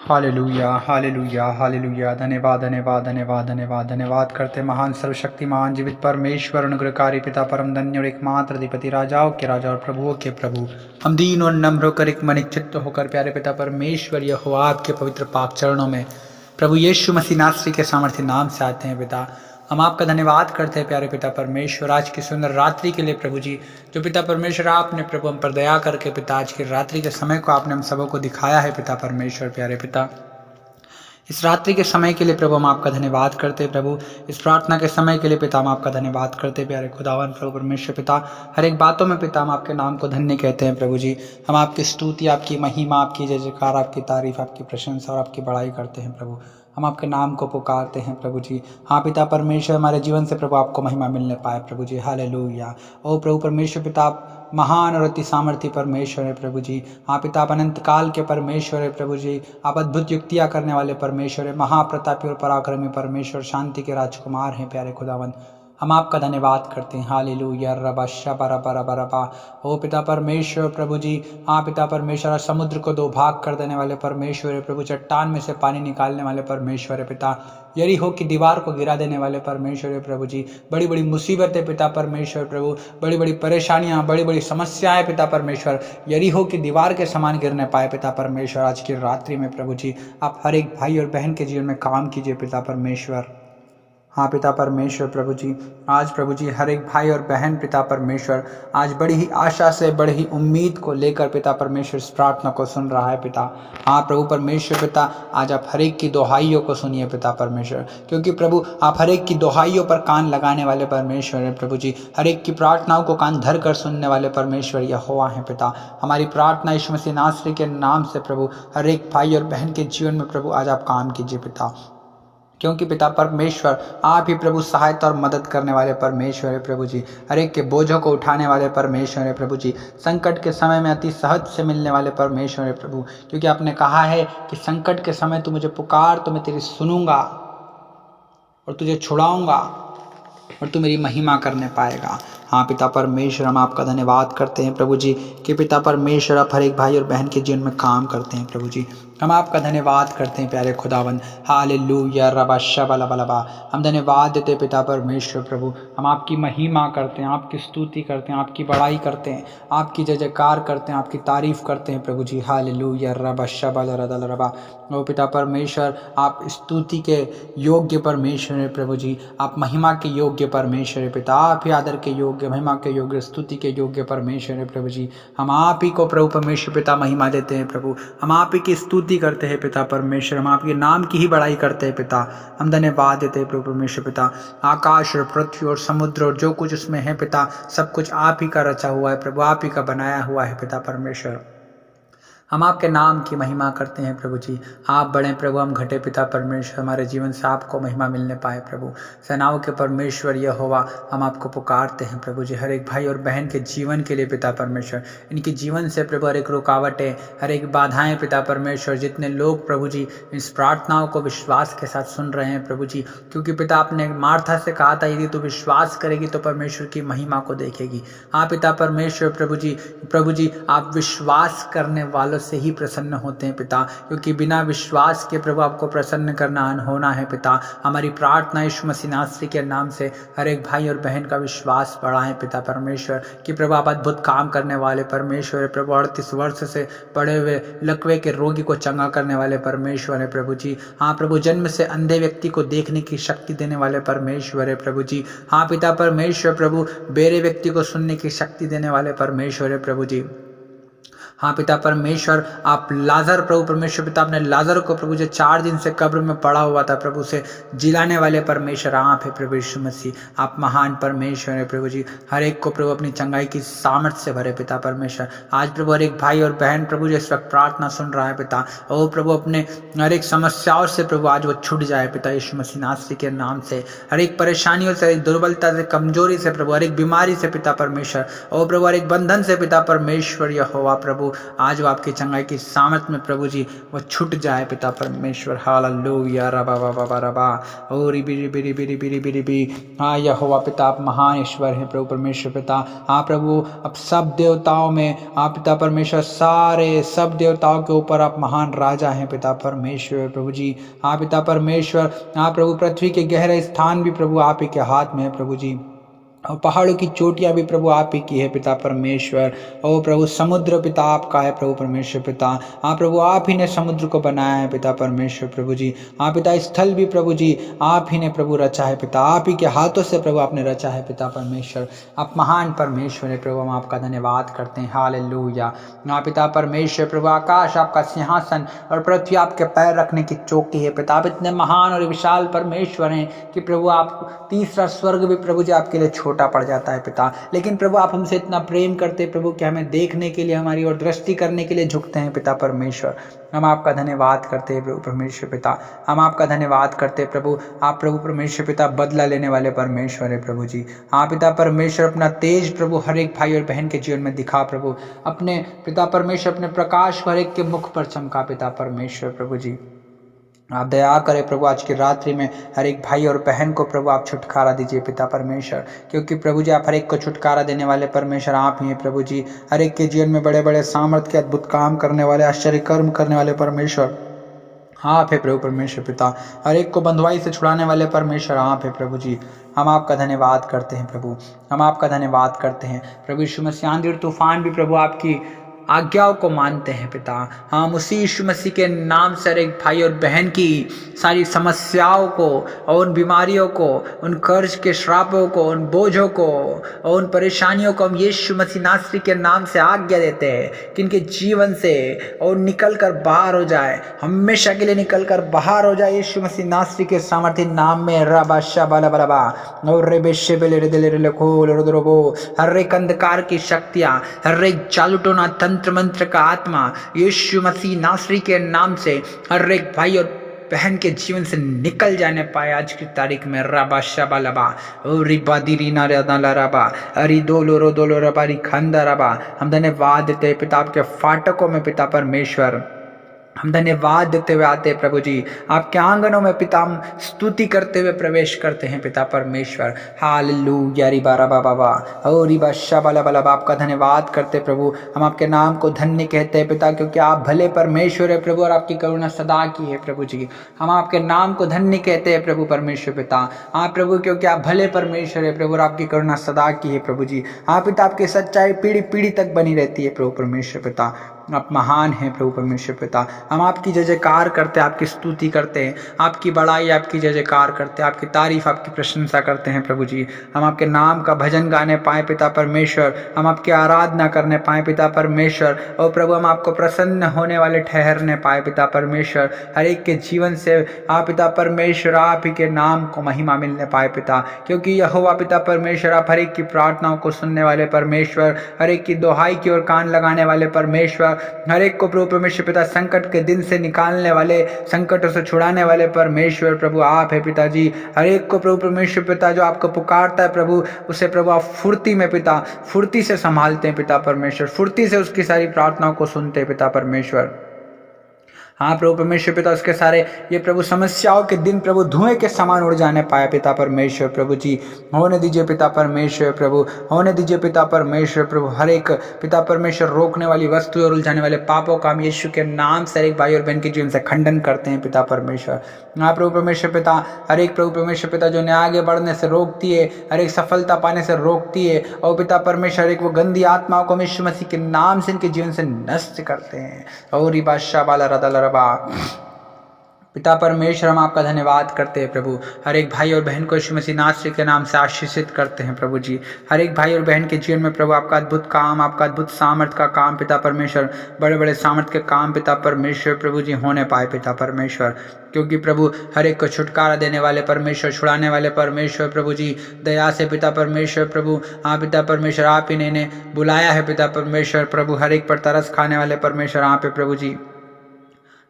Hallelujah hallelujah hallelujah. धन्यवाद धन्यवाद धन्यवाद धन्यवाद धन्यवाद करते महान सर्वशक्तिमान जीवित परमेश्वर अनुग्रहकारी पिता परम धन्य और एकमात्र अधिपति राजाओं के राजा और प्रभुओं के प्रभु, हम दीन और नम्र होकर एक मन चित्त होकर प्यारे पिता परमेश्वर यहोवा आपके पवित्र पाक चरणों में प्रभु यीशु मसीह नासरी के सामर्थ्य नाम से आते हैं। पिता हम आपका धन्यवाद करते हैं प्यारे पिता परमेश्वर आज की सुंदर रात्रि के लिए प्रभु जी, जो पिता परमेश्वर आपने प्रभु हम पर दया करके पिता आज की रात्रि के समय को आपने हम सबों को दिखाया है। पिता परमेश्वर प्यारे पिता इस रात्रि के समय के लिए प्रभु हम आपका धन्यवाद करते हैं। प्रभु इस प्रार्थना के समय के लिए पिता हम आपका धन्यवाद करते हैं प्यारे खुदावन प्रभु परमेश्वर पिता। हर एक बातों में पिता हम आपके नाम को धन्य कहते हैं प्रभु जी। हम आपकी स्तुति, आपकी महिमा, आपकी जय जयकार, आपकी तारीफ, आपकी प्रशंसा और आपकी बड़ाई करते हैं प्रभु। हम आपके नाम को पुकारते हैं प्रभु जी। हाँ पिता परमेश्वर, हमारे जीवन से प्रभु आपको महिमा मिलने पाए प्रभु जी। हालेलुया। ओ प्रभु परमेश्वर पिता, आप महान और अति सामर्थ्य परमेश्वर है प्रभु जी। हाँ पिता, आप अनंत काल के परमेश्वर है प्रभु जी। आप अद्भुत युक्तियाँ करने वाले परमेश्वर है, महाप्रतापी और पराक्रमी परमेश्वर, शांति के राजकुमार हैं प्यारे खुदावंद। हम आपका धन्यवाद करते हैं। हालेलुया रबा शबा रबा रबा रबा। ओ पिता परमेश्वर प्रभु जी। हाँ पिता परमेश्वर, समुद्र को दो भाग कर देने वाले परमेश्वर है प्रभु, चट्टान में से पानी निकालने वाले परमेश्वर है पिता, यरीहो की दीवार को गिरा देने वाले परमेश्वर है प्रभु जी। बड़ी बड़ी मुसीबतें पिता परमेश्वर प्रभु, बड़ी बड़ी परेशानियां, बड़ी बड़ी समस्याएं पिता परमेश्वर यरीहो की दीवार के समान गिरने पाए पिता परमेश्वर। आज की रात्रि में प्रभु जी आप हर एक भाई और बहन के जीवन में काम कीजिए पिता परमेश्वर। हाँ पिता परमेश्वर प्रभु जी, आज प्रभु जी हर एक भाई और बहन पिता परमेश्वर आज बड़ी ही आशा से, बड़ी ही उम्मीद को लेकर पिता परमेश्वर इस प्रार्थना को सुन रहा है पिता। हाँ प्रभु परमेश्वर पिता, आज आप हर एक की दोहाइयों को सुनिए पिता परमेश्वर, क्योंकि प्रभु आप हर एक की दोहाइयों पर कान लगाने वाले परमेश्वर है प्रभु जी। हर एक की प्रार्थनाओं को कान धर कर सुनने वाले परमेश्वर यहोवा है पिता। हमारी प्रार्थना यीशु मसीह नासरी के नाम से प्रभु हर एक भाई और बहन के जीवन में प्रभु आज आप काम कीजिए पिता, क्योंकि पिता परमेश्वर आप ही प्रभु सहायता और मदद करने वाले परमेश्वर है प्रभु जी। हर एक के बोझों को उठाने वाले परमेश्वर है प्रभु जी। संकट के समय में अति सहज से मिलने वाले परमेश्वर है प्रभु, क्योंकि आपने कहा है कि संकट के समय तू मुझे पुकार तो मैं तेरी सुनूंगा और तुझे छुड़ाऊंगा और तू मेरी महिमा करने पाएगा। हाँ पिता परमेश्वर, हम आपका धन्यवाद करते हैं प्रभु जी कि पिता परमेश्वर आप हर एक भाई और बहन के जीवन में काम करते हैं प्रभु जी। हम आपका धन्यवाद करते हैं प्यारे खुदावन। हालेलुया रबा शबा लबा लबा। हम धन्यवाद देते हैं पिता परमेश्वर प्रभु, हम आपकी महिमा करते हैं, आपकी स्तुति करते हैं, आपकी बड़ाई करते हैं, आपकी जय जयकार करते हैं, आपकी तारीफ करते हैं प्रभु जी। हालेलुया रबा शबा लरदल रबा। ओ पिता परमेश्वर, आप स्तुति के योग्य परमेश्वर है प्रभु जी, आप महिमा के योग्य परमेश्वर है पिता, आप ही आदर के योग्य, महिमा के योग्य, स्तुति के योग्य परमेश्वर है प्रभु जी। हम आप ही को प्रभु परमेश्वर पिता महिमा देते हैं प्रभु, हम आप ही की स्तुति करते हैं पिता परमेश्वर, हम आपके नाम की ही बड़ाई करते हैं पिता। हम धन्यवाद देते हैं प्रभु परमेश्वर पिता। आकाश और पृथ्वी और समुद्र और जो कुछ उसमें है पिता, सब कुछ आप ही का रचा हुआ है प्रभु, आप ही का बनाया हुआ है पिता परमेश्वर। हम आपके नाम की महिमा करते हैं प्रभु जी। आप बड़े प्रभु, हम घटे पिता परमेश्वर, हमारे जीवन से आपको महिमा मिलने पाए प्रभु। सेनाओं के परमेश्वर यहोवा, हम आपको पुकारते हैं प्रभु जी। हर एक भाई और बहन के जीवन के लिए पिता परमेश्वर, इनके जीवन से प्रभु हर एक रुकावटें, हर एक बाधाएं पिता परमेश्वर, जितने लोग प्रभु जी इस प्रार्थनाओं को विश्वास के साथ सुन रहे हैं प्रभु जी, क्योंकि पिता आपने मार्था से कहा था यदि तू विश्वास करेगी तो परमेश्वर की महिमा को देखेगी। हाँ पिता परमेश्वर प्रभु जी आप विश्वास करने वालों से ही प्रसन्न होते हैं पिता, क्योंकि बिना विश्वास के प्रभु आपको प्रसन्न करना अनहोना है पिता। हमारी प्रार्थना यीशु मसीह नासरी के नाम से हर एक भाई और बहन का विश्वास बढ़ाएं पिता परमेश्वर, कि प्रभु आप अद्भुत काम करने वाले परमेश्वर है प्रभु। 38 वर्ष से पड़े हुए लकवे के रोगी को चंगा करने वाले परमेश्वर है प्रभु जी। हाँ प्रभु, जन्म से अंधे व्यक्ति को देखने की शक्ति देने वाले परमेश्वर है प्रभु जी। हाँ पिता परमेश्वर प्रभु, बेरे व्यक्ति को सुनने की शक्ति देने वाले परमेश्वर है प्रभु जी। हाँ पिता परमेश्वर, आप लाजर प्रभु परमेश्वर पिता, आपने लाजर को प्रभु जो 4 दिन से कब्र में पड़ा हुआ था प्रभु से जिलाने वाले परमेश्वर आप है प्रभु यीशु मसीह। आप महान परमेश्वर है प्रभु जी। हर एक को प्रभु अपनी चंगाई की सामर्थ्य से भरे पिता परमेश्वर। आज प्रभु हर एक भाई और बहन प्रभु जो इस वक्त प्रार्थना सुन रहा है पिता, और प्रभु अपने हर एक समस्याओं से प्रभु आज वो छूट जाए पिता यीशु मसीह नासरी के नाम से। हर एक परेशानियों से, हर एक दुर्बलता से, कमजोरी से प्रभु, हर एक बीमारी से पिता परमेश्वर, और प्रभु हर एक बंधन से पिता परमेश्वर यहोवा प्रभु आज वो आपकी चंगाई की सामर्थ में प्रभु जी वो छूट जाए पिता परमेश्वर। हालेलुया रबा बाबा बा रबा ओ रिबी रिबी रिबी रिबी रिबी रिबी। हाँ यहोवा पिता आप महान ईश्वर हैं प्रभु परमेश्वर पिता। हाँ प्रभु अब सब देवताओं में आप पिता परमेश्वर सारे सब देवताओं के ऊपर आप महान राजा हैं पिता परमेश्वर प्रभु जी। हाँ पिता परमेश्वर हाँ प्रभु पृथ्वी के गहरे स्थान भी प्रभु आप ही के हाथ में है प्रभु जी, और पहाड़ों की चोटियां भी प्रभु आप ही की है पिता परमेश्वर। ओ प्रभु समुद्र पिता आपका है प्रभु परमेश्वर पिता। हाँ प्रभु आप ही ने समुद्र को बनाया है पिता परमेश्वर प्रभु जी। हाँ पिता स्थल भी प्रभु जी आप ही ने प्रभु रचा है पिता, आप ही के हाथों से प्रभु आपने रचा है पिता परमेश्वर। आप महान परमेश्वर है प्रभु, हम आपका धन्यवाद करते हैं। हालेलुया। हाँ पिता परमेश्वर प्रभु आकाश आपका सिंहासन और पृथ्वी आपके पैर रखने की चौकी है पिता। आप इतने महान और विशाल परमेश्वर हैं कि प्रभु आप तीसरा स्वर्ग भी प्रभु जी आपके लिए छोटा पड़ जाता है पिता, लेकिन प्रभु आप हमसे इतना प्रेम करते प्रभु कि हमें देखने के लिए हमारी और दृष्टि करने के लिए झुकते हैं पिता परमेश्वर। हम आपका धन्यवाद करते हैं प्रभु परमेश्वर पिता, हम आपका धन्यवाद करते प्रभु। आप प्रभु परमेश्वर पिता बदला लेने वाले परमेश्वर है प्रभु जी। हाँ पिता परमेश्वर अपना तेज प्रभु हर एक भाई और बहन के जीवन में दिखा प्रभु, अपने पिता परमेश्वर अपने प्रकाश को हर एक के मुख पर चमका पिता परमेश्वर प्रभु जी। आप दया करें प्रभु आज की रात्रि में हर एक भाई और बहन को प्रभु आप छुटकारा दीजिए पिता परमेश्वर, क्योंकि प्रभु जी आप हर एक को छुटकारा देने वाले परमेश्वर आप ही हैं प्रभु जी। हर एक के जीवन में बड़े बड़े सामर्थ्य के अद्भुत काम करने वाले आश्चर्य कर्म करने वाले परमेश्वर आप है प्रभु परमेश्वर पिता। हर एक को बंधुआई से छुड़ाने वाले परमेश्वर आप है प्रभु जी। हम आपका धन्यवाद करते हैं प्रभु, हम आपका धन्यवाद करते हैं प्रभु। यीशु मसीह आंधी और तूफान भी प्रभु आपकी आज्ञाओं को मानते हैं पिता। हम उसी यीशु मसीह के नाम से हर एक भाई और बहन की सारी समस्याओं को और उन बीमारियों को, उन कर्ज के श्रापों को, उन बोझों को और उन परेशानियों को हम यीशु मसीह नासरी के नाम से आज्ञा देते हैं कि इनके जीवन से और निकल कर बाहर हो जाए, हमेशा के लिए निकल कर बाहर हो जाए यीशु मसीह नासरी के सामर्थ्य नाम में। रबाशा बाला बलबा और रेबेशे बेले दिले हर एक अंधकार की शक्तियाँ, हर एक जालूटोना तंत्र मंत्र का आत्मा यीशु मसीह नासरी के नाम से हर एक भाई और बहन के जीवन से निकल जाने पाए आज की तारीख में। रबा शबा लबा रिबा दिरीना रबा अरी दोलो रबा री खंदा रबा। हम धन्यवाद देते हैं पिता आपके फाटकों में पिता परमेश्वर, हम धन्यवाद देते हुए आते हैं प्रभु जी आपके आंगनों में पिता, हम स्तुति करते हुए प्रवेश करते हैं पिता परमेश्वर। हालेलुया रिबा रबा बाबा ओ रिबा शबा लबा लबा। आपका धन्यवाद करते प्रभु, हम आपके नाम को धन्य कहते हैं पिता, क्योंकि आप भले परमेश्वर है प्रभु और आपकी करुणा सदा की है प्रभु जी। हम आपके नाम को धन्य कहते हैं प्रभु परमेश्वर पिता। हाँ प्रभु क्योंकि आप भले परमेश्वर है प्रभु और आपकी करुणा सदा की है प्रभु जी। हाँ पिता आपकी सच्चाई पीढ़ी पीढ़ी तक बनी रहती है प्रभु परमेश्वर पिता। आप महान हैं प्रभु परमेश्वर पिता। हम आपकी जय जयकार करते हैं, आपकी स्तुति करते हैं, आपकी बड़ाई आपकी जय जयकार करते हैं, आपकी तारीफ आपकी प्रशंसा करते हैं प्रभु जी। हम आपके नाम का भजन गाने पाए पिता परमेश्वर, हम आपकी आराधना करने पाए पिता परमेश्वर। और प्रभु हम आपको प्रसन्न होने वाले ठहरने पाए पिता परमेश्वर। हर एक के जीवन से आप पिता परमेश्वर आप ही के नाम को महिमा मिलने पाए पिता, क्योंकि यहोवा पिता परमेश्वर आप हर एक की प्रार्थनाओं को सुनने वाले परमेश्वर, हर एक की दोहाई की ओर कान लगाने वाले परमेश्वर, हर एक को प्रभु परमेश्वर पिता संकट के दिन से निकालने वाले, संकटों से छुड़ाने वाले परमेश्वर प्रभु आप है पिता जी। हर एक को प्रभु परमेश्वर पिता जो आपको पुकारता है प्रभु, उसे प्रभु आप फुर्ती में पिता फुर्ती से संभालते हैं पिता परमेश्वर, फुर्ती से उसकी सारी प्रार्थनाओं को सुनते हैं पिता परमेश्वर। हाँ प्रभु परमेश्वर पिता उसके सारे ये प्रभु समस्याओं के दिन प्रभु धुएं के समान उड़ जाने पाया पिता परमेश्वर प्रभु जी। होने दीजिए पिता परमेश्वर प्रभु, होने दीजिए पिता परमेश्वर प्रभु। हर एक पिता परमेश्वर रोकने वाली वस्तु और उलझाने वाले पापों का हम यीशु के नाम से हर एक भाई और बहन के जीवन से खंडन करते हैं पिता परमेश्वर। हाँ प्रभु परमेश्वर पिता हर एक प्रभु परमेश्वर पिता जो उन्हें आगे बढ़ने से रोकती है, हर एक सफलता पाने से रोकती है, और पिता परमेश्वर एक वो गंदी आत्माओं को यीशु मसीह के नाम से इनके जीवन से नष्ट करते हैं। और बादशाह बाला रदा पिता परमेश्वर हम आपका धन्यवाद करते हैं प्रभु। हर एक भाई और बहन को यीशु मसीह नासरी के नाम से आशीषित करते हैं प्रभु जी। हर एक भाई और बहन के जीवन में प्रभु आपका अद्भुत काम, आपका अद्भुत सामर्थ का काम पिता परमेश्वर, बड़े बड़े सामर्थ के काम पिता परमेश्वर प्रभु जी होने पाए पिता परमेश्वर, क्योंकि प्रभु हर एक को छुटकारा देने वाले परमेश्वर, छुड़ाने वाले परमेश्वर प्रभु जी। दया से पिता परमेश्वर प्रभु हाँ पिता परमेश्वर आप ही ने इन्हें बुलाया है पिता परमेश्वर प्रभु। हर एक पर तरस खाने वाले परमेश्वर आप है प्रभु जी।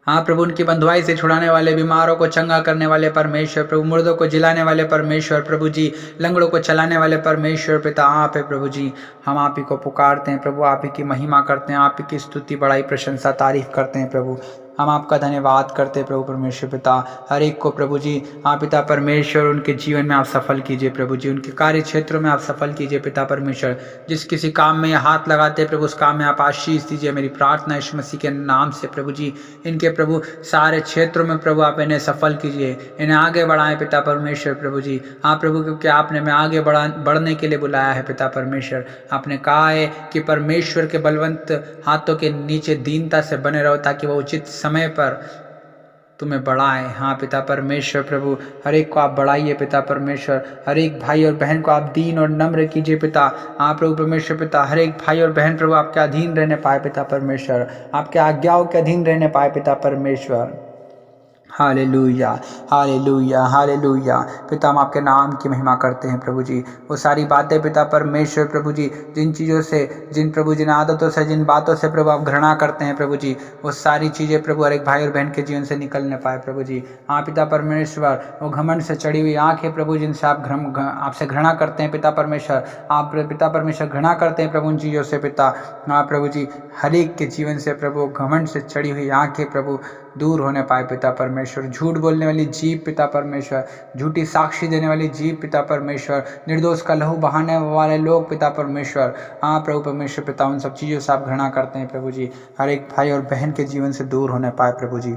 हाँ प्रभु, उनकी बंधुआई से छुड़ाने वाले, बीमारों को चंगा करने वाले परमेश्वर प्रभु, मुर्दों को जिलाने वाले परमेश्वर प्रभु जी, लंगड़ों को चलाने वाले परमेश्वर पिता आप है प्रभु जी। हम आप ही को पुकारते हैं प्रभु, आप ही की महिमा करते हैं, आप ही की स्तुति बड़ाई प्रशंसा तारीफ करते हैं प्रभु। हम आपका धन्यवाद करते हैं प्रभु परमेश्वर पिता। हर एक को प्रभु जी आप पिता परमेश्वर उनके जीवन में आप सफल कीजिए प्रभु जी, उनके कार्य क्षेत्रों में आप सफल कीजिए पिता परमेश्वर। जिस किसी काम में हाथ लगाते हैं प्रभु, उस काम में आप आशीष दीजिए। मेरी प्रार्थना यीशु मसीह के नाम से प्रभु जी, इनके प्रभु सारे क्षेत्रों में प्रभु आप इन्हें सफल कीजिए, इन्हें आगे बढ़ाएं पिता परमेश्वर प्रभु जी। हाँ प्रभु, क्योंकि आपने मैं आगे बढ़ने के लिए बुलाया है पिता परमेश्वर। आपने कहा है कि परमेश्वर के बलवंत हाथों के नीचे दीनता से बने रहो, ताकि वह उचित समय पर तुम्हें बढ़ाएं। हाँ पिता परमेश्वर प्रभु, हर एक को आप बढ़ाइए पिता परमेश्वर। हर एक भाई और बहन को आप दीन और नम्र कीजिए पिता। हाँ प्रभु परमेश्वर पिता, हर एक भाई और बहन प्रभु आपके अधीन रहने पाए पिता परमेश्वर, आपके आज्ञाओं के अधीन रहने पाए पिता परमेश्वर। Hallelujah hallelujah hallelujah. पिता हम आपके नाम की महिमा करते हैं प्रभु जी। वो सारी बातें पिता परमेश्वर प्रभु जी, जिन चीज़ों से, जिन आदतों से, जिन बातों से प्रभु आप घृणा करते हैं प्रभु जी, वो सारी चीज़ें प्रभु हर एक भाई और बहन के जीवन से निकलने पाए प्रभु जी। हाँ पिता परमेश्वर, वो घमंड से चढ़ी हुई आँखें प्रभु, जिनसे आप आपसे घृणा करते हैं पिता परमेश्वर, आप पिता परमेश्वर घृणा करते हैं प्रभु उन चीज़ों से पिता। हाँ प्रभु जी, हर एक के जीवन से प्रभु घमंड से चढ़ी हुई आँखें प्रभु दूर होने पाए पिता परमेश्वर। झूठ बोलने वाली जीभ पिता परमेश्वर, झूठी साक्षी देने वाली जीभ पिता परमेश्वर, निर्दोष का लहू बहाने वाले लोग पिता परमेश्वर। हाँ प्रभु परमेश्वर पिता, उन सब चीज़ों से आप घृणा करते हैं प्रभु जी। हर एक भाई और बहन के जीवन से दूर होने पाए प्रभु जी।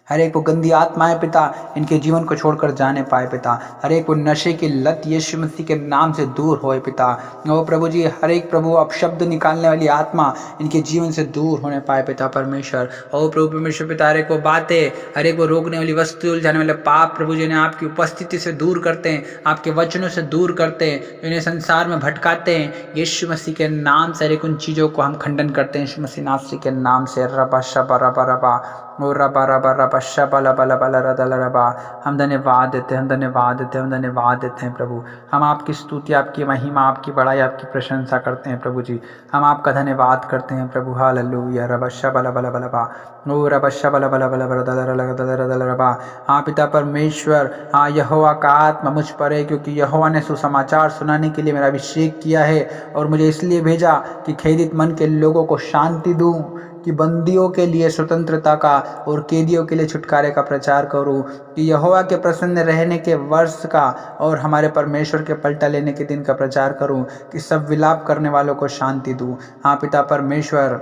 हर एक को गंदी आत्माएं पिता इनके जीवन को छोड़कर जाने पाए पिता। हर एक को नशे की लत यीशु मसीह के नाम से दूर होए पिता। ओ प्रभु जी, हर एक प्रभु अपशब्द निकालने वाली आत्मा इनके जीवन से दूर होने पाए पिता परमेश्वर। ओ प्रभु परमेश्वर पिता, हर एक को बातें, हर एक को रोकने वाली वस्तु, उलझाने वाले पाप प्रभु जी ने आपकी उपस्थिति से दूर करते हैं, आपके वचनों से दूर करते हैं, इन्हें संसार में भटकाते हैं। यीशु मसीह के नाम से हर एक उन चीज़ों को हम खंडन करते हैं यीशु मसीह नासरी के नाम से। रबा शबा रबा रबा ओ रबा रबा रबा शबा लबा लबा लबा रबा। हम धन्यवाद देते हैं, हम धन्यवाद देते हैं, हम धन्यवाद देते हैं प्रभु। हम आपकी स्तुति, आपकी महिमा, आपकी बड़ाई, आपकी प्रशंसा करते हैं प्रभु जी। हम आपका धन्यवाद करते हैं प्रभु। हालेलुया। रबा शबा लबा लबा लबा ओ रबा शबा लबा लबा लबा रबा। हाँ पिता परमेश्वर, हाँ यहोवा का आत्मा मुझ पर है, क्योंकि यहोवा ने सुसमाचार सुनाने के लिए मेरा अभिषेक किया है और मुझे इसलिए भेजा कि खेदित मन के लोगों को शांति दूं, कि बंदियों के लिए स्वतंत्रता का और कैदियों के लिए छुटकारे का प्रचार करूं, कि यहोवा के प्रसन्न रहने के वर्ष का और हमारे परमेश्वर के पलटा लेने के दिन का प्रचार करूं, कि सब विलाप करने वालों को शांति दूं। हाँ पिता परमेश्वर,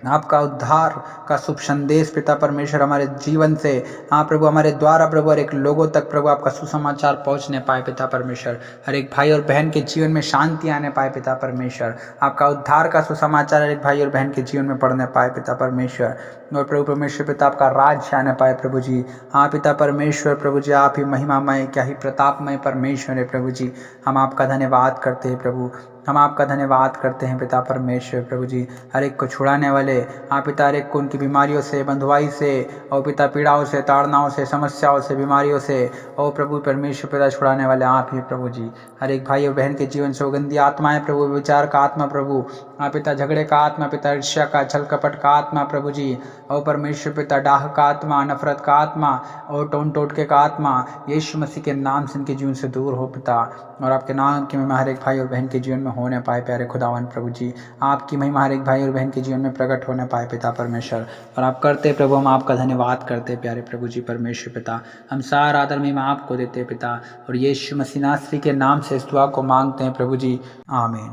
आपका उद्धार का शुभ संदेश पिता परमेश्वर हमारे जीवन से, हाँ प्रभु हमारे द्वारा प्रभु हर एक लोगों तक प्रभु आपका सुसमाचार पहुंचने पाए पिता परमेश्वर। हर एक भाई और बहन के जीवन में शांति आने पाए पिता परमेश्वर। आपका उद्धार का सुसमाचार हर एक भाई और बहन के जीवन में पढ़ने पाए पिता परमेश्वर। और प्रभु परमेश्वर पिता आपका राज्य आने पाए प्रभु जी। हाँ पिता परमेश्वर प्रभु जी, आप ही महिमामय, क्या ही प्रतापमय परमेश्वर है प्रभु जी। हम आपका धन्यवाद करते हैं प्रभु, हम आपका धन्यवाद करते हैं पिता परमेश्वर प्रभु जी। हर एक को छुड़ाने वाले, हाँ पिता हर एक को उनकी बीमारियों से, बंधुआई से और पिता पीड़ाओं से, ताड़नाओं से, समस्याओं से, बीमारियों से और प्रभु परमेश्वर पिता छुड़ाने वाले आप ही प्रभु जी। हर एक भाई और बहन के जीवन से वो गंदी आत्माएं प्रभु, विचार का आत्मा प्रभु, हाँ पिता झगड़े का आत्मा, पिता ईर्ष्या का, छल कपट का आत्मा प्रभु जी, और परमेश्वर पिता डाह का आत्मा, नफरत का आत्मा और टोन टोटके का आत्मा यीशु मसीह के नाम से इनके जीवन से दूर हो पिता। और आपके नाम की महिमा हर एक भाई और बहन के जीवन में होने पाए प्यारे खुदावन प्रभु जी। आपकी महिमा हर एक भाई और बहन के जीवन में प्रकट होने पाए पिता परमेश्वर। और आप करते प्रभु, हम आपका धन्यवाद करते प्यारे प्रभु जी परमेश्वर पिता। हम सारा आदर महिमा आपको देते पिता, और यीशु मसीह नासरी के नाम से इस दुआ को मांगते हैं प्रभु जी, आमीन।